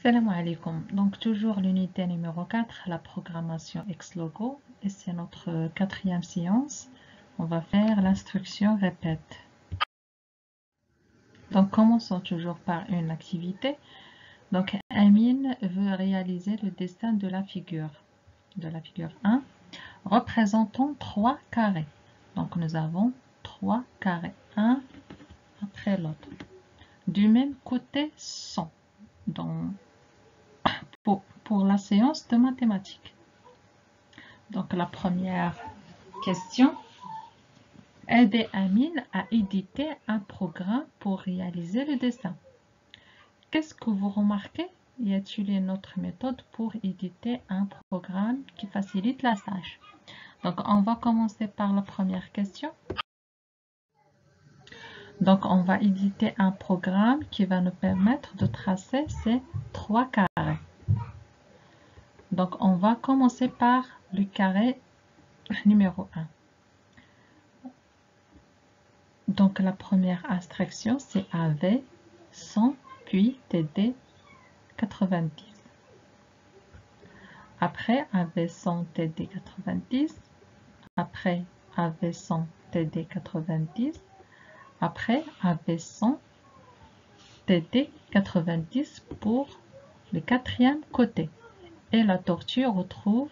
Salam alaikum. Donc toujours l'unité numéro 4, la programmation ex-logo, et c'est notre quatrième séance. On va faire l'instruction répète. Donc commençons toujours par une activité. Donc Amine veut réaliser le dessin de la figure 1, représentant 3 carrés. Donc nous avons 3 carrés, un après l'autre. Du même côté 100. Donc pour la séance de mathématiques. Donc la première question, aider Amine à éditer un programme pour réaliser le dessin. Qu'est-ce que vous remarquez? Y a-t-il une autre méthode pour éditer un programme qui facilite la tâche? Donc on va commencer par la première question. Donc on va éditer un programme qui va nous permettre de tracer ces 3 carrés. Donc on va commencer par le carré numéro 1. Donc la première instruction c'est AV 100 puis TD 90. Après AV 100 TD 90. Après AV 100 TD 90. Après AV 100 TD 90 pour le quatrième côté. Et la tortue retrouve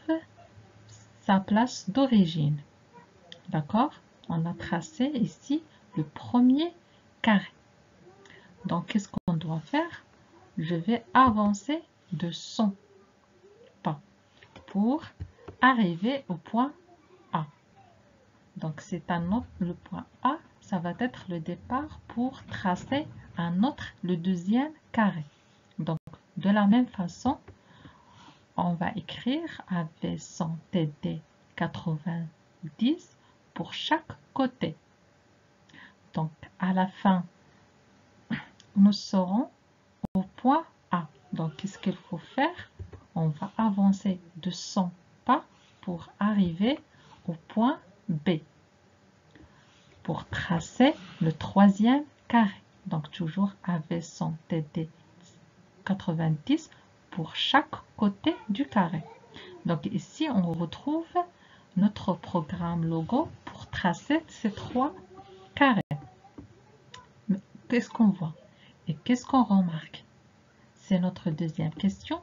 sa place d'origine. D'accord? On a tracé ici le premier carré. Donc, qu'est-ce qu'on doit faire? Je vais avancer de 100 pas pour arriver au point A. Donc, c'est le point A, ça va être le départ pour tracer le deuxième carré. Donc, de la même façon, on va écrire AV 100 TD 90 pour chaque côté. Donc, à la fin, nous serons au point A. Donc, qu'est-ce qu'il faut faire? On va avancer de 100 pas pour arriver au point B. Pour tracer le troisième carré. Donc, toujours AV 100 TD 90 pour chaque côté du carré. Donc, ici, on retrouve notre programme logo pour tracer ces 3 carrés. Qu'est-ce qu'on voit et qu'est-ce qu'on remarque? C'est notre deuxième question.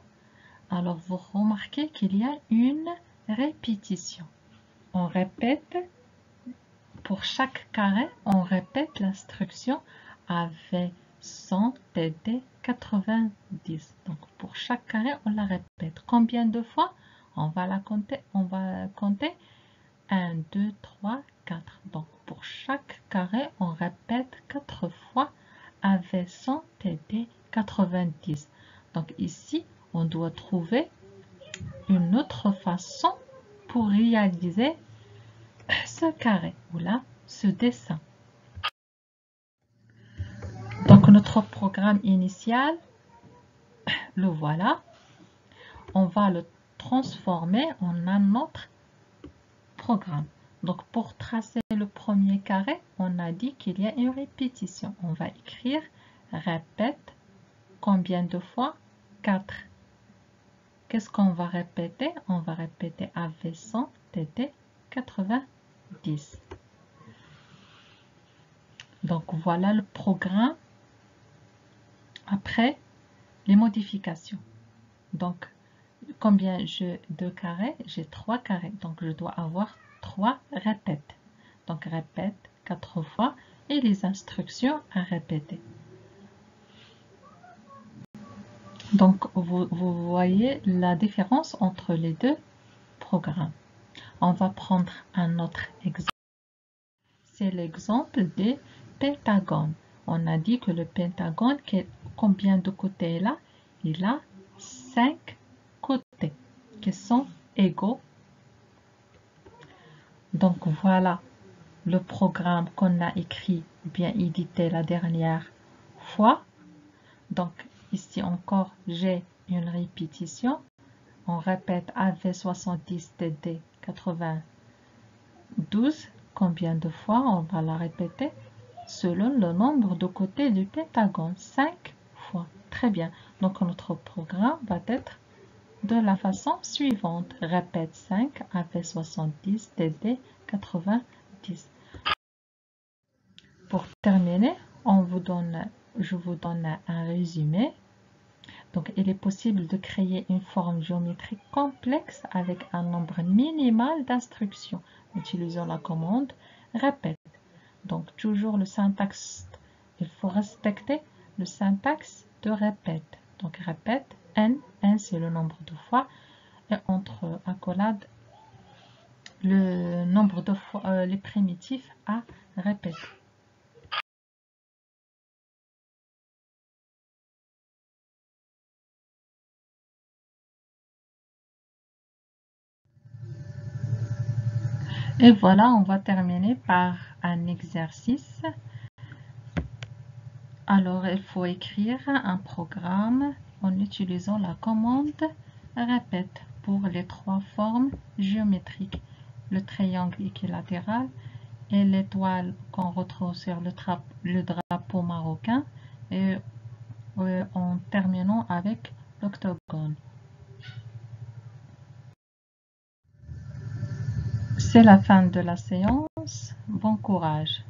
Alors, vous remarquez qu'il y a une répétition. On répète, pour chaque carré, on répète l'instruction AV 100 TD 90. Donc, pour chaque carré, on la répète. Combien de fois? On va compter 1, 2, 3, 4. Donc, pour chaque carré, on répète 4 fois AV 100 TD 90. Donc, ici, on doit trouver une autre façon pour réaliser ce carré ou là, ce dessin. Donc, notre programme initial, le voilà. On va le transformer en un autre programme. Donc, pour tracer le premier carré, on a dit qu'il y a une répétition. On va écrire répète. Combien de fois? 4. Qu'est-ce qu'on va répéter? On va répéter AV 100 TD 90. Donc, voilà le programme après les modifications. Donc, combien j'ai 2 carrés? J'ai 3 carrés. Donc, je dois avoir 3 répètes. Donc, répète 4 fois et les instructions à répéter. Donc, vous voyez la différence entre les deux programmes. On va prendre un autre exemple. C'est l'exemple des pentagones. On a dit que le pentagone, combien de côtés là? Il a 5 côtés qui sont égaux. Donc voilà le programme qu'on a écrit, bien édité la dernière fois. Donc ici encore, j'ai une répétition. On répète AV 70 TD 92. Combien de fois on va la répéter? Selon le nombre de côtés du pentagone, 5 fois. Très bien. Donc notre programme va être de la façon suivante. Répète 5 avec 70 TD 90. Pour terminer, je vous donne un résumé. Donc, il est possible de créer une forme géométrique complexe avec un nombre minimal d'instructions utilisant la commande répète. Donc, toujours le syntaxe, il faut respecter le syntaxe de répète. Donc, répète, n c'est le nombre de fois, et entre accolades, le nombre de fois, les primitifs à répéter. Et voilà, on va terminer par un exercice. Alors, il faut écrire un programme en utilisant la commande répète pour les trois formes géométriques, le triangle équilatéral et l'étoile qu'on retrouve sur le drapeau marocain, et en terminant avec l'octogone. C'est la fin de la séance. Bon courage.